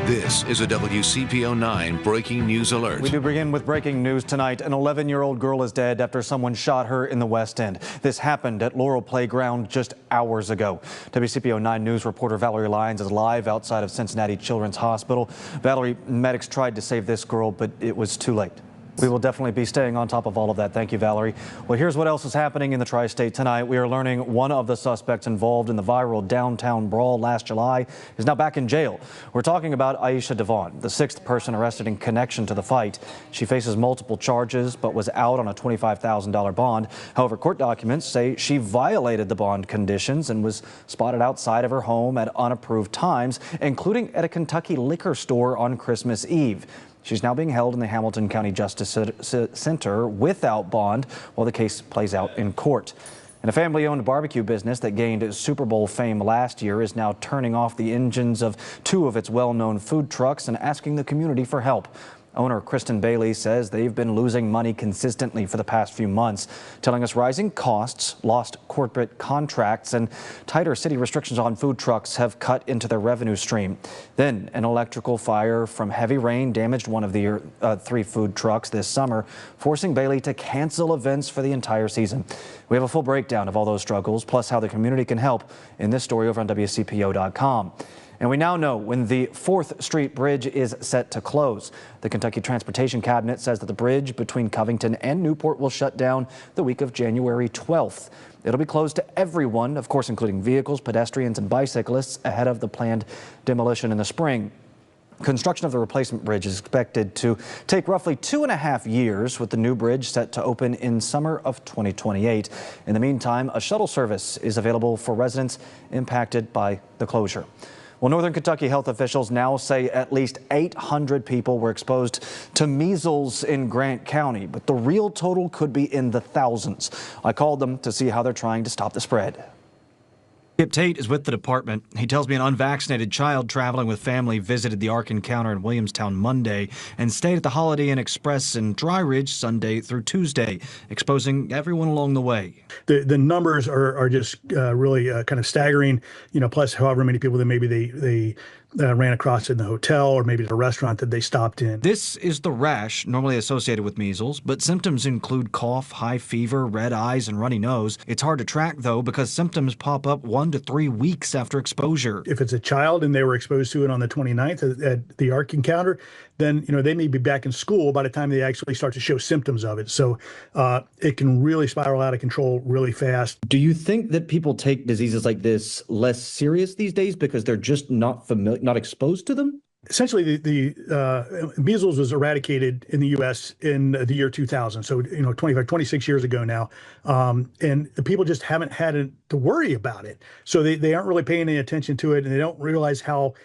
This is a WCPO 9 breaking news alert. We do begin with breaking news tonight. An 11-year-old girl is dead after someone shot her in the West End. This happened at Laurel Playground just hours ago. WCPO 9 News reporter Valerie Lyons is live outside of Cincinnati Children's Hospital. Valerie, medics tried to save this girl, but it was too late. We will definitely be staying on top of all of that. Thank you, Valerie. Well, here's what else is happening in the tri-state tonight. We are learning one of the suspects involved in the viral downtown brawl last July is now back in jail. We're talking about Aisha Devon, the sixth person arrested in connection to the fight. She faces multiple charges, but was out on a $25,000 bond. However, court documents say she violated the bond conditions and was spotted outside of her home at unapproved times, including at a Kentucky liquor store on Christmas Eve. She's now being held in the Hamilton County Justice Center without bond while the case plays out in court. And a family-owned barbecue business that gained Super Bowl fame last year is now turning off the engines of two of its well-known food trucks and asking the community for help. Owner Kristen Bailey says they've been losing money consistently for the past few months, telling us rising costs, lost corporate contracts, and tighter city restrictions on food trucks have cut into their revenue stream. Then an electrical fire from heavy rain damaged one of the three food trucks this summer, forcing Bailey to cancel events for the entire season. We have a full breakdown of all those struggles, plus how the community can help in this story over on WCPO.com. And we now know when the 4th Street Bridge is set to close. The Kentucky Transportation Cabinet says that the bridge between Covington and Newport will shut down the week of January 12th. It'll be closed to everyone, of course, including vehicles, pedestrians, and bicyclists ahead of the planned demolition in the spring. Construction of the replacement bridge is expected to take roughly 2.5 years, with the new bridge set to open in summer of 2028. In the meantime, a shuttle service is available for residents impacted by the closure. Well, Northern Kentucky health officials now say at least 800 people were exposed to measles in Grant County, but the real total could be in the thousands. I called them to see how they're trying to stop the spread. Skip Tate is with the department. He tells me an unvaccinated child traveling with family visited the Ark Encounter in Williamstown Monday and stayed at the Holiday Inn Express in Dry Ridge Sunday through Tuesday, exposing everyone along the way. The numbers are just really kind of staggering, plus however many people that maybe they ran across in the hotel or maybe the restaurant that they stopped in. This is the rash normally associated with measles, but symptoms include cough, high fever, red eyes, and runny nose. It's hard to track, though, because symptoms pop up 1 to 3 weeks after exposure. If it's a child and they were exposed to it on the 29th at the Ark Encounter, then they may be back in school by the time they actually start to show symptoms of it. So it can really spiral out of control really fast. Do you think that people take diseases like this less serious these days because they're just not familiar, not exposed to them? Essentially, the measles was eradicated in the U.S. in the year 2000, so 26 years ago now, and the people just haven't had to worry about it. So they aren't really paying any attention to it, and they don't realize how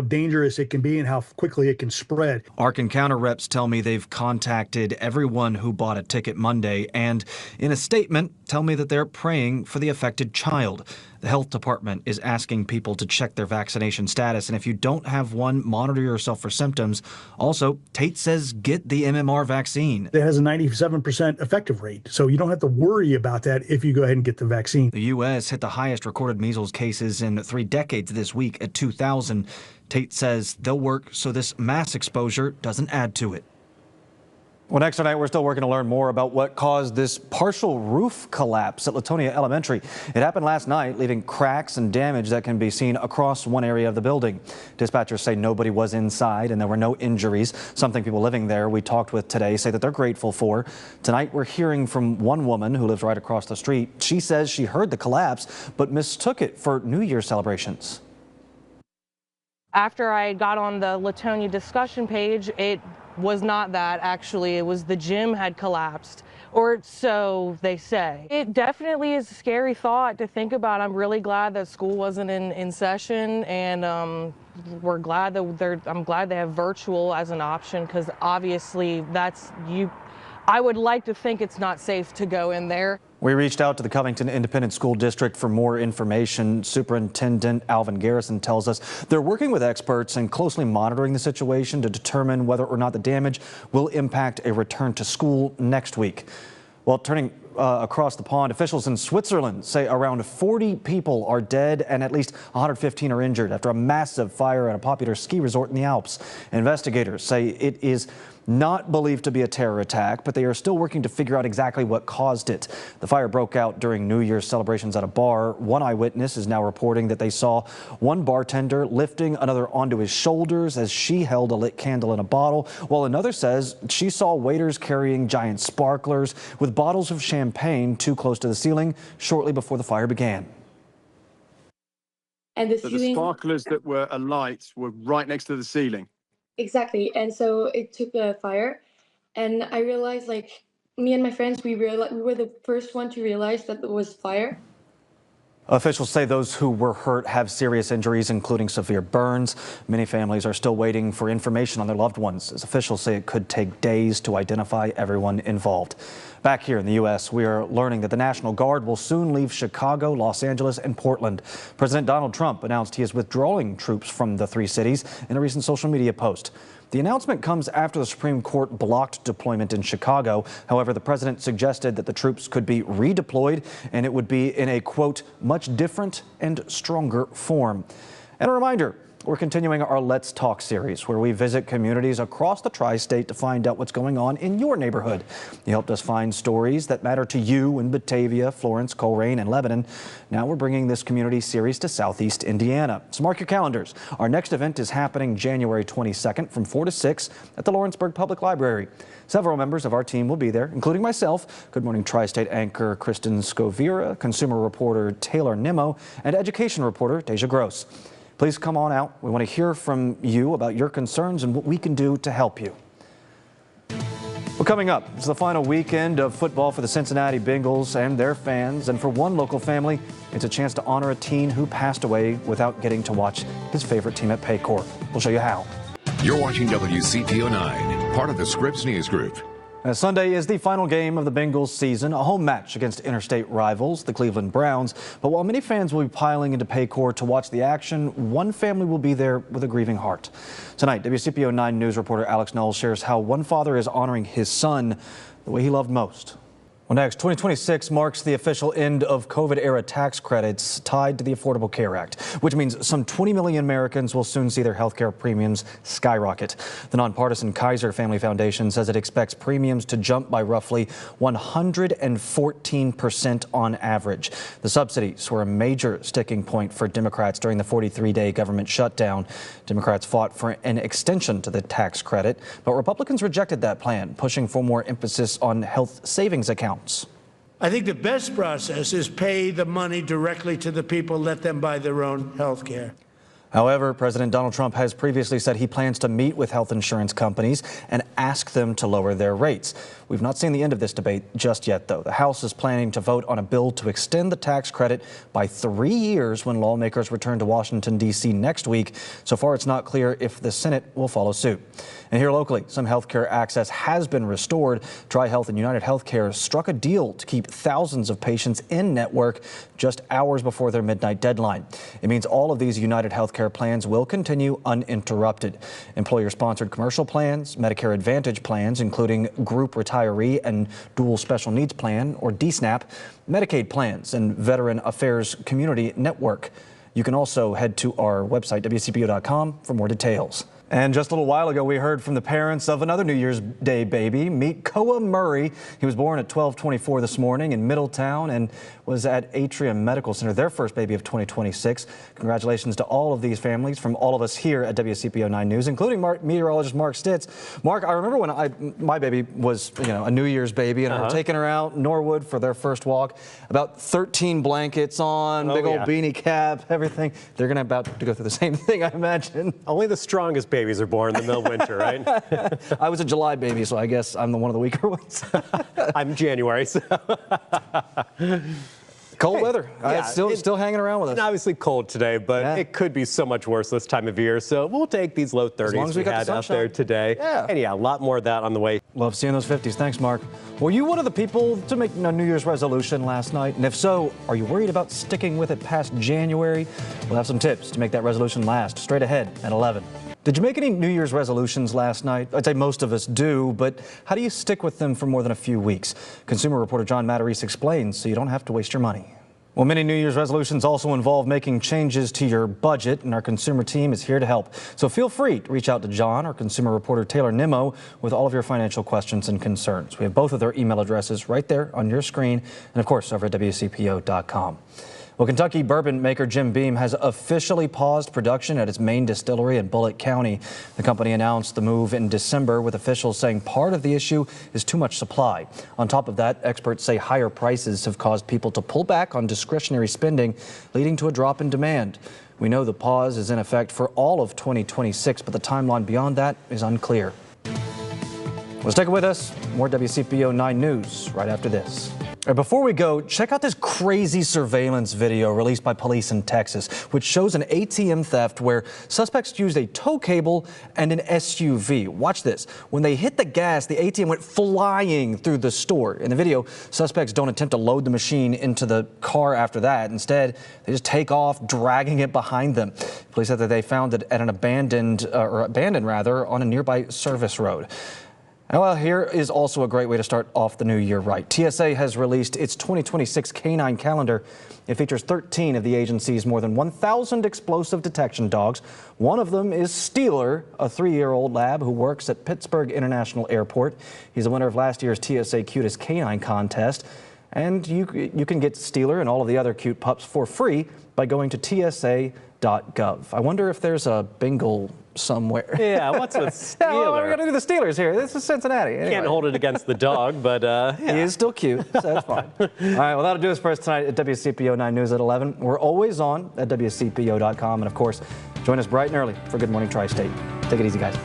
dangerous it can be and how quickly it can spread. Ark Encounter reps tell me they've contacted everyone who bought a ticket Monday, and in a statement tell me that they're praying for the affected child. The health department is asking people to check their vaccination status, and if you don't have one, monitor yourself for symptoms. Also, Tate says get the MMR vaccine. It has a 97% effective rate, so you don't have to worry about that if you go ahead and get the vaccine. The U.S. hit the highest recorded measles cases in 3 decades this week at 2,000. Tate says they'll work so this mass exposure doesn't add to it. Well, next tonight, we're still working to learn more about what caused this partial roof collapse at Latonia Elementary. It happened last night, leaving cracks and damage that can be seen across one area of the building. Dispatchers say nobody was inside and there were no injuries, something people living there we talked with today say that they're grateful for. Tonight, we're hearing from one woman who lives right across the street. She says she heard the collapse, but mistook it for New Year's celebrations. After I got on the Latonia discussion page, it was not that. Actually, it was the gym had collapsed, or so they say. It definitely is a scary thought to think about. I'm really glad that school wasn't in session, and we're glad that I'm glad they have virtual as an option, because obviously I would like to think it's not safe to go in there. We reached out to the Covington Independent School District for more information. Superintendent Alvin Garrison tells us they're working with experts and closely monitoring the situation to determine whether or not the damage will impact a return to school next week. Well, turning across the pond, officials in Switzerland say around 40 people are dead and at least 115 are injured after a massive fire at a popular ski resort in the Alps. Investigators say it is not believed to be a terror attack, but they are still working to figure out exactly what caused it. The fire broke out during New Year's celebrations at a bar. One eyewitness is now reporting that they saw one bartender lifting another onto his shoulders as she held a lit candle in a bottle, while another says she saw waiters carrying giant sparklers with bottles of champagne too close to the ceiling shortly before the fire began. And the The sparklers that were alight were right next to the ceiling. Exactly. And so it took a fire, and I realized, like, me and my friends, we were the first one to realize that there was fire. Officials say those who were hurt have serious injuries, including severe burns. Many families are still waiting for information on their loved ones, as officials say it could take days to identify everyone involved. Back here in the U.S., we are learning that the National Guard will soon leave Chicago, Los Angeles, and Portland. President Donald Trump announced he is withdrawing troops from the three cities in a recent social media post. The announcement comes after the Supreme Court blocked deployment in Chicago. However, the president suggested that the troops could be redeployed and it would be in a, quote, much different and stronger form. And a reminder, we're continuing our Let's Talk series, where we visit communities across the tri-state to find out what's going on in your neighborhood. You helped us find stories that matter to you in Batavia, Florence, Coleraine, and Lebanon. Now we're bringing this community series to Southeast Indiana. So mark your calendars. Our next event is happening January 22nd from 4 to 6 at the Lawrenceburg Public Library. Several members of our team will be there, including myself, Good Morning Tri-State anchor Kristen Scovira, consumer reporter Taylor Nimmo, and education reporter Deja Gross. Please come on out. We want to hear from you about your concerns and what we can do to help you. Well, coming up, it's the final weekend of football for the Cincinnati Bengals and their fans. And for one local family, it's a chance to honor a teen who passed away without getting to watch his favorite team at Paycor. We'll show you how. You're watching WCPO 9, part of the Scripps News Group. Sunday is the final game of the Bengals season, a home match against interstate rivals, the Cleveland Browns. But while many fans will be piling into Paycor to watch the action, one family will be there with a grieving heart. Tonight, WCPO 9 News reporter Alex Knowles shares how one father is honoring his son the way he loved most. Well, next, 2026 marks the official end of COVID-era tax credits tied to the Affordable Care Act, which means some 20 million Americans will soon see their health care premiums skyrocket. The nonpartisan Kaiser Family Foundation says it expects premiums to jump by roughly 114% on average. The subsidies were a major sticking point for Democrats during the 43-day government shutdown. Democrats fought for an extension to the tax credit, but Republicans rejected that plan, pushing for more emphasis on health savings accounts. I think the best process is pay the money directly to the people, let them buy their own health care. However, President Donald Trump has previously said he plans to meet with health insurance companies and ask them to lower their rates. We've not seen the end of this debate just yet, though. The House is planning to vote on a bill to extend the tax credit by 3 years when lawmakers return to Washington, D.C. next week. So far, it's not clear if the Senate will follow suit. And here locally, some health care access has been restored. TriHealth and United Healthcare struck a deal to keep thousands of patients in network just hours before their midnight deadline. It means all of these United Healthcare plans will continue uninterrupted. Employer-sponsored commercial plans, Medicare Advantage plans, including Group Retiree and Dual Special Needs Plan, or DSNAP, Medicaid plans, and Veteran Affairs Community Network. You can also head to our website, WCPO.com, for more details. And just a little while ago, we heard from the parents of another New Year's Day baby. Meet Koa Murray. He was born at 12:24 this morning in Middletown and was at Atrium Medical Center, their first baby of 2026. Congratulations to all of these families from all of us here at WCPO 9 News, including meteorologist Mark Stitz. Mark, I remember when my baby was, a New Year's baby, and I was taking her out Norwood for their first walk. About 13 blankets on, big old beanie cap, everything. They're going to about to go through the same thing, I imagine. Only the strongest babies are born in the middle of winter, right? I was a July baby, so I guess I'm one of the weaker ones. I'm January, so. Cold weather. It's still hanging around with us. And obviously cold today, but it could be so much worse this time of year. So we'll take these low 30s we had out there today. Yeah. And a lot more of that on the way. Love seeing those 50s. Thanks, Mark. Were you one of the people to make a New Year's resolution last night? And if so, are you worried about sticking with it past January? We'll have some tips to make that resolution last. Straight ahead at 11. Did you make any New Year's resolutions last night? I'd say most of us do, but how do you stick with them for more than a few weeks? Consumer reporter John Matarese explains so you don't have to waste your money. Well, many New Year's resolutions also involve making changes to your budget, and our consumer team is here to help. So feel free to reach out to John or consumer reporter Taylor Nimmo with all of your financial questions and concerns. We have both of their email addresses right there on your screen and, of course, over at WCPO.com. Well, Kentucky bourbon maker Jim Beam has officially paused production at its main distillery in Bullitt County. The company announced the move in December, with officials saying part of the issue is too much supply. On top of that, experts say higher prices have caused people to pull back on discretionary spending, leading to a drop in demand. We know the pause is in effect for all of 2026, but the timeline beyond that is unclear. Well, stick with us. More WCPO 9 News right after this. Before we go, check out this crazy surveillance video released by police in Texas, which shows an ATM theft where suspects used a tow cable and an SUV. Watch this. When they hit the gas, the ATM went flying through the store. In the video, suspects don't attempt to load the machine into the car after that. Instead, they just take off, dragging it behind them. Police said that they found it at an abandoned on a nearby service road. Well, here is also a great way to start off the new year right. TSA has released its 2026 Canine Calendar. It features 13 of the agency's more than 1,000 explosive detection dogs. One of them is Steeler, a 3-year-old lab who works at Pittsburgh International Airport. He's the winner of last year's TSA Cutest Canine Contest. And you can get Steeler and all of the other cute pups for free by going to TSA.gov. I wonder if there's a bingo somewhere. Yeah, what's with Steeler? Yeah, well, we're going to do the Steelers here. This is Cincinnati. Anyway. Can't hold it against the dog, but yeah. He is still cute, so that's fine. All right, well, that'll do us for us tonight at WCPO 9 News at 11. We're always on at WCPO.com. And, of course, join us bright and early for Good Morning Tri-State. Take it easy, guys.